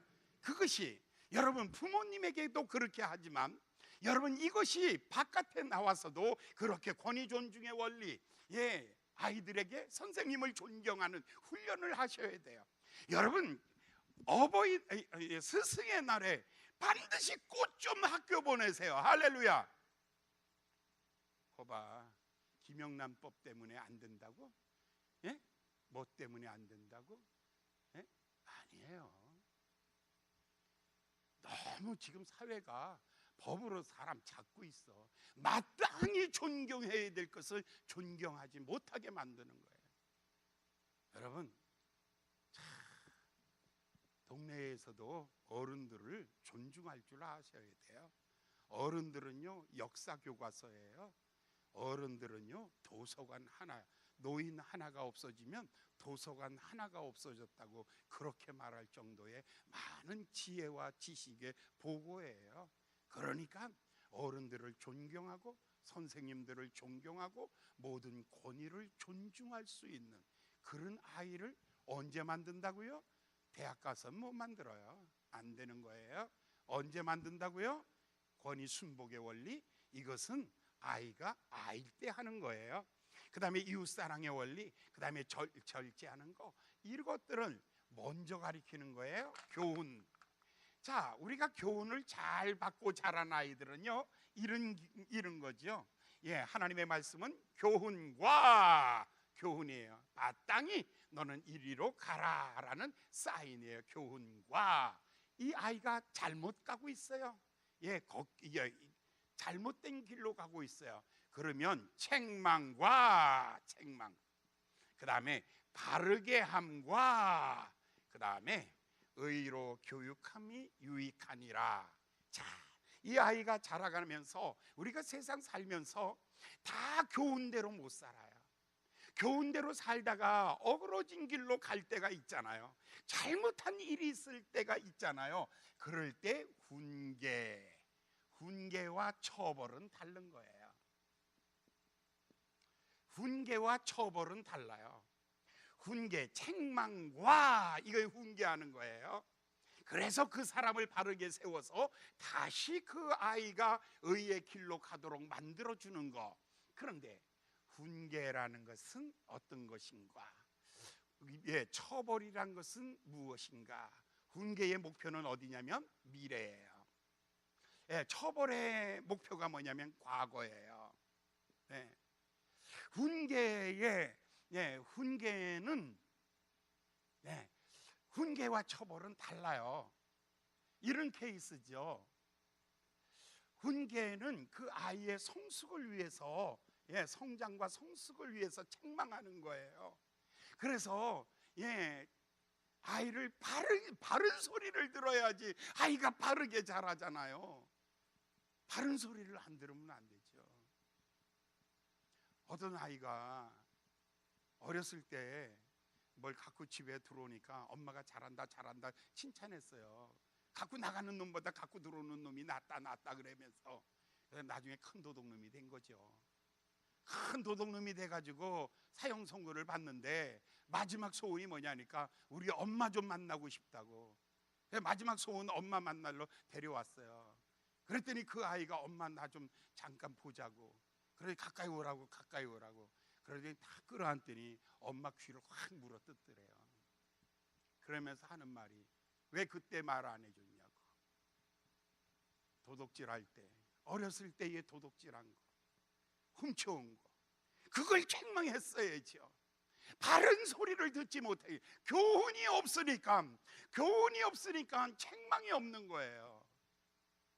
그것이 여러분 부모님에게도 그렇게 하지만 여러분 이것이 바깥에 나와서도 그렇게 권위 존중의 원리, 아이들에게 선생님을 존경하는 훈련을 하셔야 돼요. 여러분 스승의 날에 반드시 꽃 좀 학교 보내세요. 할렐루야. 거봐, 김영란법 때문에 안 된다고? 뭐 때문에 안 된다고? 아니에요. 너무 지금 사회가 법으로 사람 잡고 있어. 마땅히 존경해야 될 것을 존경하지 못하게 만드는 거예요. 여러분, 동네에서도 어른들을 존중할 줄 아셔야 돼요. 어른들은요 역사 교과서예요. 어른들은요 도서관 하나, 노인 하나가 없어지면 도서관 하나가 없어졌다고 그렇게 말할 정도의 많은 지혜와 지식의 보고예요. 그러니까 어른들을 존경하고 선생님들을 존경하고 모든 권위를 존중할 수 있는 그런 아이를 언제 만든다고요? 대학 가서는 못 만들어요. 안 되는 거예요. 언제 만든다고요? 권위 순복의 원리, 이것은 아이가 아일 때 하는 거예요. 그 다음에 이웃사랑의 원리, 그 다음에 절제하는 거, 이것들을 먼저 가리키는 거예요. 교훈. 자, 우리가 교훈을 잘 받고 자란 아이들은요 이런 거죠. 하나님의 말씀은 교훈과 교훈이에요. 마땅히 너는 이리로 가라라는 사인이에요. 교훈과. 이 아이가 잘못 가고 있어요. 잘못된 길로 가고 있어요. 그러면 책망과 책망, 그 다음에 바르게 함과 그 다음에 의로 교육함이 유익하니라. 자, 이 아이가 자라가면서 우리가 세상 살면서 다 교훈대로 못 살아요. 교훈대로 살다가 어그러진 길로 갈 때가 있잖아요. 잘못한 일이 있을 때가 있잖아요. 그럴 때 훈계와 처벌은 다른 거예요. 훈계와 처벌은 달라요. 훈계, 책망과 이걸 훈계하는 거예요. 그래서 그 사람을 바르게 세워서 다시 그 아이가 의의 길로 가도록 만들어주는 거. 그런데 훈계라는 것은 어떤 것인가? 처벌이란 것은 무엇인가? 훈계의 목표는 어디냐면 미래예요. 처벌의 목표가 뭐냐면 과거예요. 훈계는 훈계와 처벌은 달라요. 이런 케이스죠. 훈계는 그 아이의 성숙을 위해서, 성장과 성숙을 위해서 책망하는 거예요. 그래서 아이를 바른 소리를 들어야지 아이가 바르게 자라잖아요. 바른 소리를 안 들으면 안 되죠. 어떤 아이가 어렸을 때 뭘 갖고 집에 들어오니까 엄마가 잘한다 칭찬했어요. 갖고 나가는 놈보다 갖고 들어오는 놈이 낫다 그러면서 나중에 큰 도둑놈이 된 거죠. 큰 도둑놈이 돼가지고 사형 선고를 받는데 마지막 소원이 뭐냐니까 우리 엄마 좀 만나고 싶다고. 마지막 소원 엄마 만나러 데려왔어요. 그랬더니 그 아이가 엄마 나 좀 잠깐 보자고. 그러니 가까이 오라고. 그러더니 다 끌어안더니 엄마 귀를 확 물어뜯더래요. 그러면서 하는 말이 왜 그때 말 안 해줬냐고. 도둑질할 때, 어렸을 때에 도둑질한 거, 훔쳐온 거, 그걸 책망했어야죠. 바른 소리를 듣지 못해. 교훈이 없으니까 책망이 없는 거예요.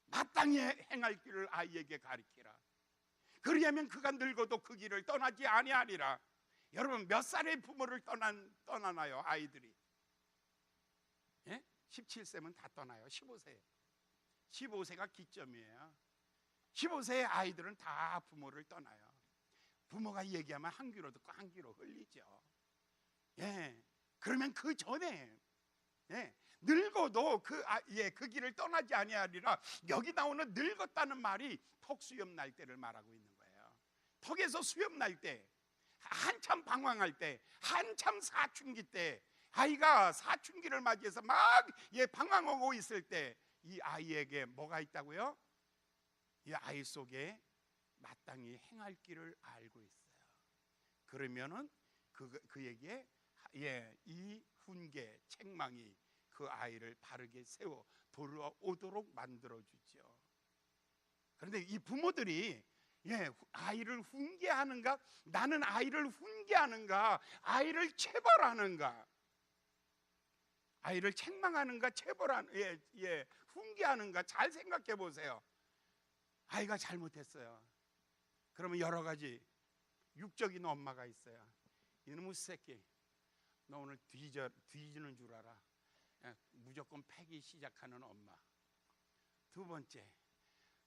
마땅히 행할 길을 아이에게 가르치라. 그리하면 그가 늙어도 그 길을 떠나지 아니하리라. 여러분, 몇 살의 부모를 떠나나요? 아이들이 17세면 다 떠나요. 15세가 기점이에요. 15세의 아이들은 다 부모를 떠나요. 부모가 얘기하면 한 귀로 듣고 한 귀로 흘리죠. 그러면 그 전에 늙어도 그 길을 떠나지 아니하리라. 여기 나오는 늙었다는 말이 턱수염 날 때를 말하고 있는 거예요. 턱에서 수염 날 때, 한참 방황할 때, 한참 사춘기 때, 아이가 사춘기를 맞이해서 막 방황하고 있을 때, 이 아이에게 뭐가 있다고요? 이 아이 속에 마땅히 행할 길을 알고 있어요. 그러면은 그에게 이 훈계, 책망이 그 아이를 바르게 세워 돌아오도록 만들어주죠. 그런데 이 부모들이 아이를 훈계하는가, 나는 아이를 훈계하는가, 아이를 체벌하는가, 아이를 책망하는가, 훈계하는가, 잘 생각해 보세요. 아이가 잘못했어요. 그러면 여러 가지 육적인 엄마가 있어요. 이놈의 새끼, 너 오늘 뒤지는 줄 알아. 무조건 패기 시작하는 엄마. 두 번째,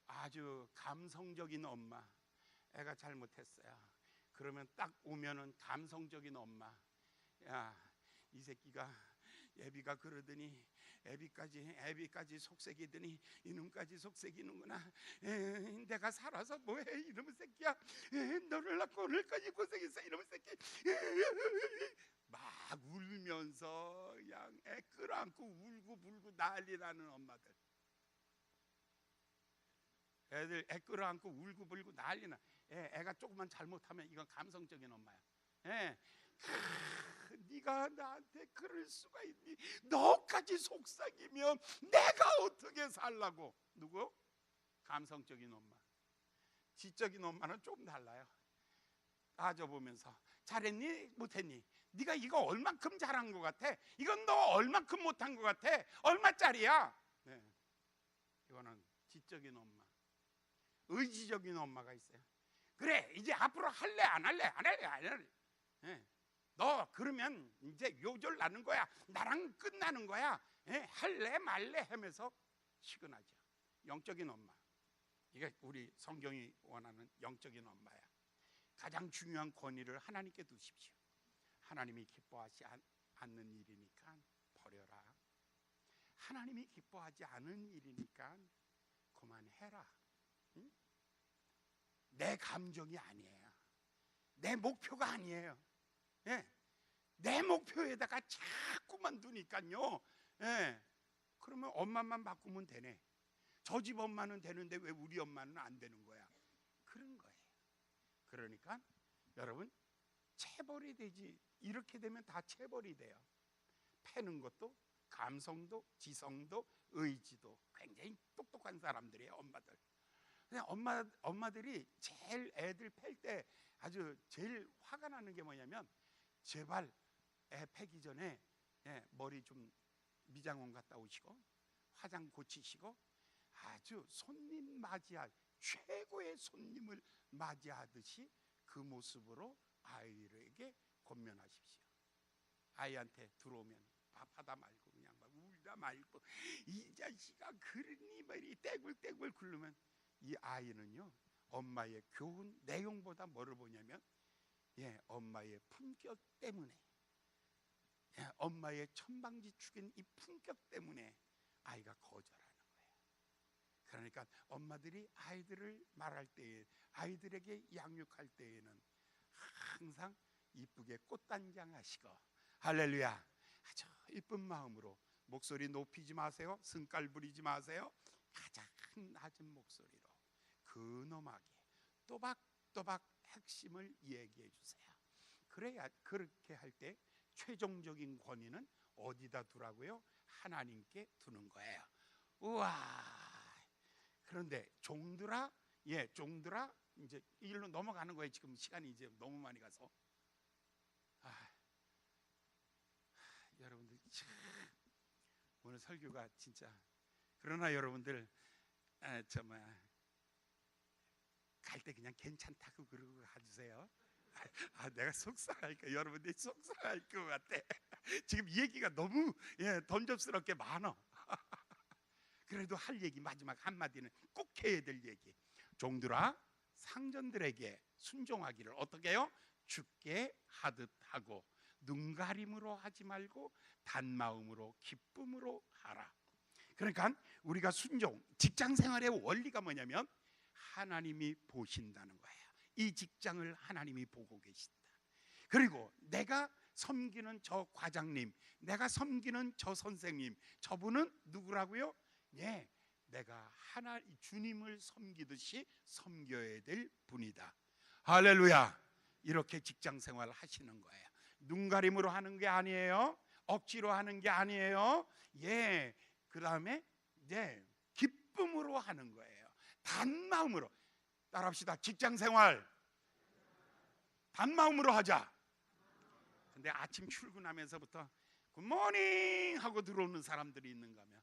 아주 감성적인 엄마. 애가 잘못했어요. 그러면 딱 오면은 감성적인 엄마. 야, 이 새끼가 애비가 그러더니 애비까지 속색이더니 이놈까지 속색이는구나. 내가 살아서 뭐해, 이놈의 새끼야. 너를 낳고 오늘까지 고생했어, 이놈의 새끼. 막 울면서 그냥 애 끌어안고 울고 불고 난리나는 엄마들. 애들 애 끌어안고 울고 불고 난리나. 애가 조금만 잘못하면 이건 감성적인 엄마야. 네가 나한테 그럴 수가 있니? 너까지 속삭이면 내가 어떻게 살라고? 누구? 감성적인 엄마. 지적인 엄마는 좀 달라요. 따져보면서 잘했니? 못했니? 네가 이거 얼만큼 잘한 것 같아? 이건 너 얼만큼 못한 것 같아? 얼마짜리야? 이거는 지적인 엄마. 의지적인 엄마가 있어요. 그래, 이제 앞으로 할래 안 할래? 안 할래. 너 그러면 이제 요절 나는 거야. 나랑 끝나는 거야. 할래 말래 하면서 시근하죠. 영적인 엄마. 이게 우리 성경이 원하는 영적인 엄마야. 가장 중요한 권위를 하나님께 두십시오. 하나님이 기뻐하지 않는 일이니까 버려라. 하나님이 기뻐하지 않은 일이니까 그만해라. 응? 내 감정이 아니에요. 내 목표가 아니에요. 내 목표에다가 자꾸만 두니까요. 그러면 엄마만 바꾸면 되네. 저 집 엄마는 되는데 왜 우리 엄마는 안 되는 거야? 그런 거예요. 그러니까 여러분, 체벌이 되지. 이렇게 되면 다 체벌이 돼요. 패는 것도 감성도 지성도 의지도 굉장히 똑똑한 사람들이에요. 엄마들. 엄마들이 제일 애들 팰 때 아주 제일 화가 나는 게 뭐냐면, 제발 애 패기 전에 머리 좀 미장원 갔다 오시고 화장 고치시고 아주 손님 맞이할 최고의 손님을 맞이하듯이 그 모습으로 아이에게 권면하십시오. 아이한테 들어오면 밥하다 말고 그냥 막 울다 말고, 이 자식아 그러니 말이 떼굴떼굴 굴르면 이 아이는요, 엄마의 교훈 내용보다 뭐를 보냐면 엄마의 품격 때문에, 엄마의 천방지축인 이 품격 때문에 아이가 거절하는 거예요. 그러니까 엄마들이 아이들을 말할 때에, 아이들에게 양육할 때에는 항상 이쁘게 꽃단장 하시고, 할렐루야, 아주 이쁜 마음으로 목소리 높이지 마세요. 승깔 부리지 마세요. 가장 낮은 목소리로 근엄하게 또박또박 핵심을 얘기해 주세요. 그래야, 그렇게 할 때 최종적인 권위는 어디다 두라고요? 하나님께 두는 거예요. 우와, 그런데 종들아, 종들아, 이제 일로 넘어가는 거예요. 지금 시간이 이제 너무 많이 가서. 여러분들 참, 오늘 설교가 진짜. 그러나 여러분들 정말 갈 때 그냥 괜찮다고 그러고 가주세요. 내가 속상할까? 여러분들이 속상할 것 같아. 지금 얘기가 너무 던접스럽게 많아. 그래도 할 얘기 마지막 한마디는 꼭 해야 될 얘기. 종들아, 상전들에게 순종하기를 어떻게 해요? 주께 하듯 하고 눈가림으로 하지 말고 단마음으로 기쁨으로 하라. 그러니까 우리가 순종, 직장 생활의 원리가 뭐냐면 하나님이 보신다는 거예요. 이 직장을 하나님이 보고 계신다. 그리고 내가 섬기는 저 과장님, 내가 섬기는 저 선생님, 저분은 누구라고요? 내가 주님을 섬기듯이 섬겨야 될 분이다. 할렐루야. 이렇게 직장 생활을 하시는 거예요. 눈가림으로 하는 게 아니에요. 억지로 하는 게 아니에요. 그 다음에 기쁨으로 하는 거예요. 단마음으로. 따라합시다. 직장 생활 단마음으로 하자. 근데 아침 출근하면서부터 굿모닝 하고 들어오는 사람들이 있는가 하면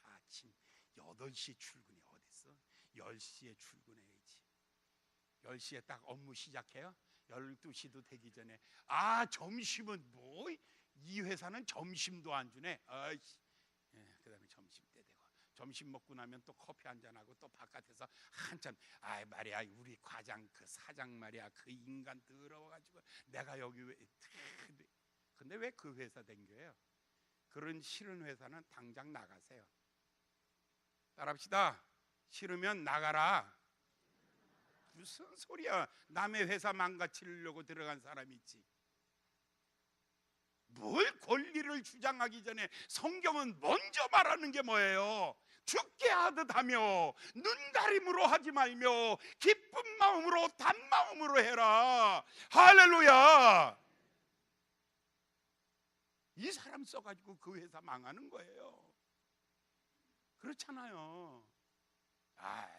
아침 8시에 출근이 어딨어? 10시에 출근해야지. 10시에 딱 업무 시작해요. 12시도 되기 전에 점심은 뭐 이 회사는 점심도 안 주네. 그 다음에 점심 때 되고 점심 먹고 나면 또 커피 한잔하고 또 바깥에서 한참 말이야 우리 과장 그 사장 말이야 그 인간 더러워가지고 내가 여기 근데 왜 그 회사 댕겨요? 그런 싫은 회사는 당장 나가세요. 따라합시다. 싫으면 나가라. 무슨 소리야. 남의 회사 망가뜨리려고 들어간 사람이 있지. 뭘 권리를 주장하기 전에 성경은 먼저 말하는 게 뭐예요? 죽게 하듯 하며 눈가림으로 하지 말며 기쁜 마음으로 단마음으로 해라. 할렐루야. 이 사람 써가지고 그 회사 망하는 거예요. 그렇잖아요.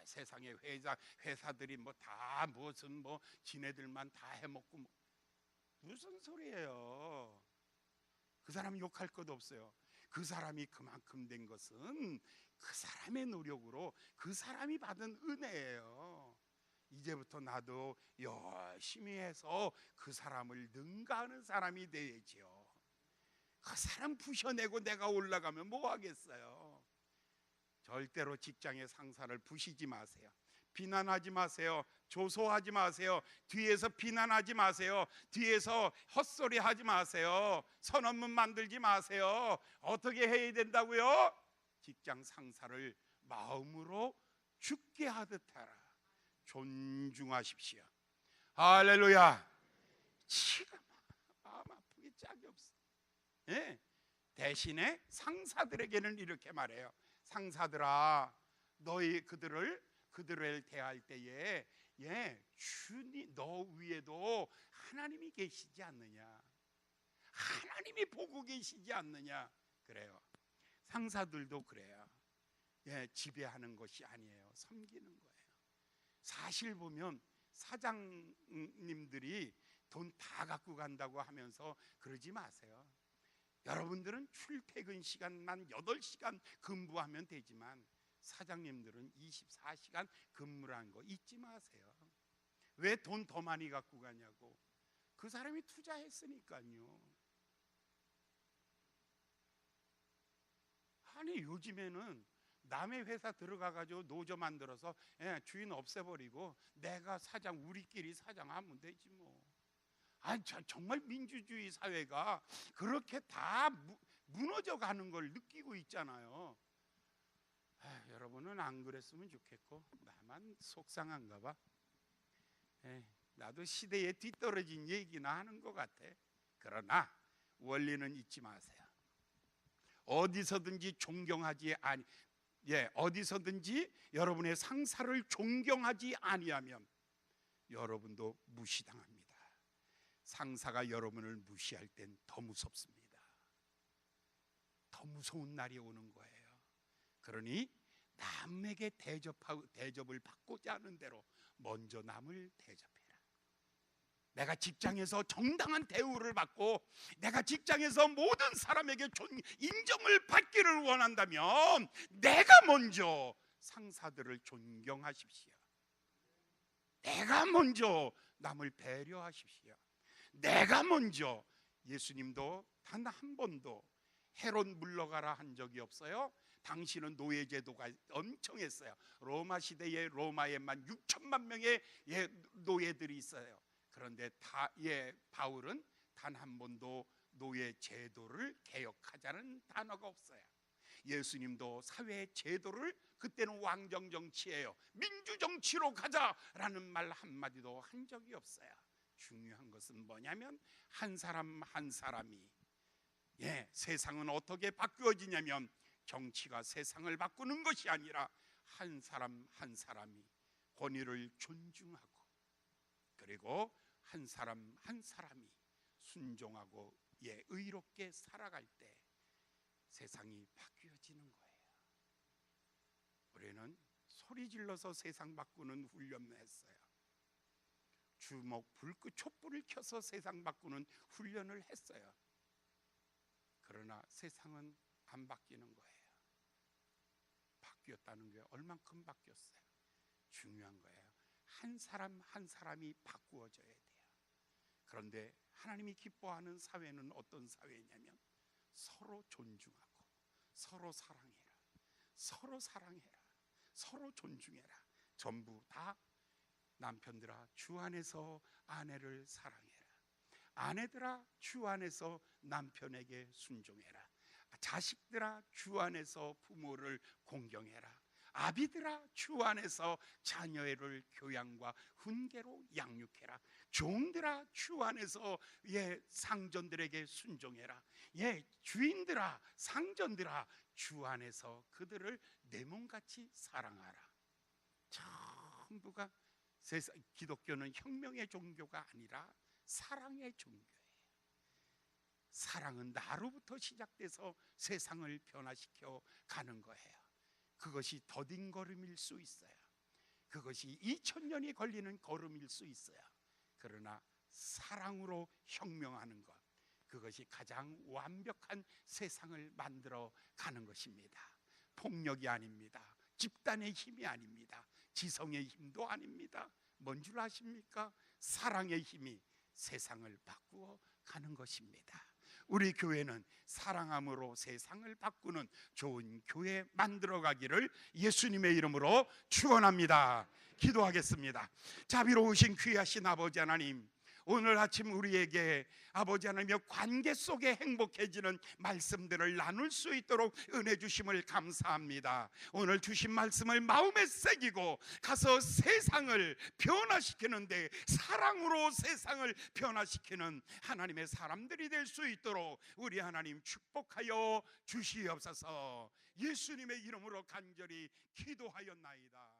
세상에 회사들이 뭐 다 무슨 뭐 지네들만 다 해먹고 무슨 소리예요. 그 사람 욕할 것도 없어요. 그 사람이 그만큼 된 것은 그 사람의 노력으로 그 사람이 받은 은혜예요. 이제부터 나도 열심히 해서 그 사람을 능가하는 사람이 되야지요. 그 사람 부셔내고 내가 올라가면 뭐 하겠어요. 절대로 직장의 상사를 부시지 마세요. 비난하지 마세요. 조소하지 마세요. 뒤에서 비난하지 마세요. 뒤에서 헛소리 하지 마세요. 선언문 만들지 마세요. 어떻게 해야 된다고요? 직장 상사를 마음으로 죽게 하듯 하라. 존중하십시오. 할렐루야. 지금 마음 아프게 짝이 없어. 대신에 상사들에게는 이렇게 말해요. 상사들아, 너희 그들을 대할 때에 주님 너 위에도 하나님이 계시지 않느냐? 하나님이 보고 계시지 않느냐? 그래요. 상사들도 그래요. 지배하는 것이 아니에요. 섬기는 거예요. 사실 보면 사장님들이 돈 다 갖고 간다고 하면서 그러지 마세요. 여러분들은 출퇴근 시간만 8시간 근무하면 되지만 사장님들은 24시간 근무라는 거 잊지 마세요. 왜 돈 더 많이 갖고 가냐고. 그 사람이 투자했으니까요. 아니 요즘에는 남의 회사 들어가가지고 노조 만들어서 주인 없애버리고 내가 사장, 우리끼리 사장하면 되지 뭐. 정말 민주주의 사회가 그렇게 다 무너져 가는 걸 느끼고 있잖아요. 여러분은 안 그랬으면 좋겠고 나만 속상한가 봐. 나도 시대에 뒤떨어진 얘기나 하는 것 같아. 그러나 원리는 잊지 마세요. 어디서든지 어디서든지 여러분의 상사를 존경하지 아니하면 여러분도 무시당합니다. 상사가 여러분을 무시할 땐 더 무섭습니다. 더 무서운 날이 오는 거예요. 그러니 남에게 대접을 받고자 하는 대로 먼저 남을 대접해라. 내가 직장에서 정당한 대우를 받고 내가 직장에서 모든 사람에게 인정을 받기를 원한다면 내가 먼저 상사들을 존경하십시오. 내가 먼저 남을 배려하십시오. 내가 먼저, 예수님도 단 한 번도 헤롯 물러가라 한 적이 없어요. 당신은 노예제도가 엄청 했어요. 로마 시대에 로마에만 6천만 명의 노예들이 있어요. 그런데 바울은 단 한 번도 노예 제도를 개혁하자는 단어가 없어요. 예수님도 사회 제도를, 그때는 왕정 정치예요, 민주 정치로 가자라는 말 한마디도 한 적이 없어요. 중요한 것은 뭐냐면 한 사람 한 사람이, 세상은 어떻게 바뀌어지냐면 정치가 세상을 바꾸는 것이 아니라 한 사람 한 사람이 권위를 존중하고, 그리고 한 사람 한 사람이 순종하고 의롭게 살아갈 때 세상이 바뀌어지는 거예요. 우리는 소리 질러서 세상 바꾸는 훈련을 했어요. 주먹, 촛불을 켜서 세상 바꾸는 훈련을 했어요. 그러나 세상은 안 바뀌는 거예요. 바뀌었다는 게 얼만큼 바뀌었어요. 중요한 거예요. 한 사람 한 사람이 바꾸어져야 돼요. 그런데 하나님이 기뻐하는 사회는 어떤 사회냐면 서로 존중하고 서로 사랑해라, 서로 사랑해라, 서로 존중해라. 전부 다 남편들아 주 안에서 아내를 사랑해라, 아내들아 주 안에서 남편에게 순종해라, 자식들아 주 안에서 부모를 공경해라, 아비들아 주 안에서 자녀를 교양과 훈계로 양육해라, 종들아 주 안에서 상전들에게 순종해라, 주인들아 상전들아 주 안에서 그들을 내 몸같이 사랑하라. 전부가 기독교는 혁명의 종교가 아니라 사랑의 종교예요. 사랑은 나로부터 시작돼서 세상을 변화시켜 가는 거예요. 그것이 더딘 걸음일 수 있어요. 그것이 2000년이 걸리는 걸음일 수 있어요. 그러나 사랑으로 혁명하는 것, 그것이 가장 완벽한 세상을 만들어 가는 것입니다. 폭력이 아닙니다. 집단의 힘이 아닙니다. 지성의 힘도 아닙니다. 뭔 줄 아십니까? 사랑의 힘이 세상을 바꾸어 가는 것입니다. 우리 교회는 사랑함으로 세상을 바꾸는 좋은 교회 만들어 가기를 예수님의 이름으로 축원합니다. 기도하겠습니다. 자비로우신 귀하신 아버지 하나님, 오늘 아침 우리에게 아버지 하나님의 관계 속에 행복해지는 말씀들을 나눌 수 있도록 은혜 주심을 감사합니다. 오늘 주신 말씀을 마음에 새기고 가서 세상을 변화시키는데 사랑으로 세상을 변화시키는 하나님의 사람들이 될 수 있도록 우리 하나님 축복하여 주시옵소서. 예수님의 이름으로 간절히 기도하였나이다.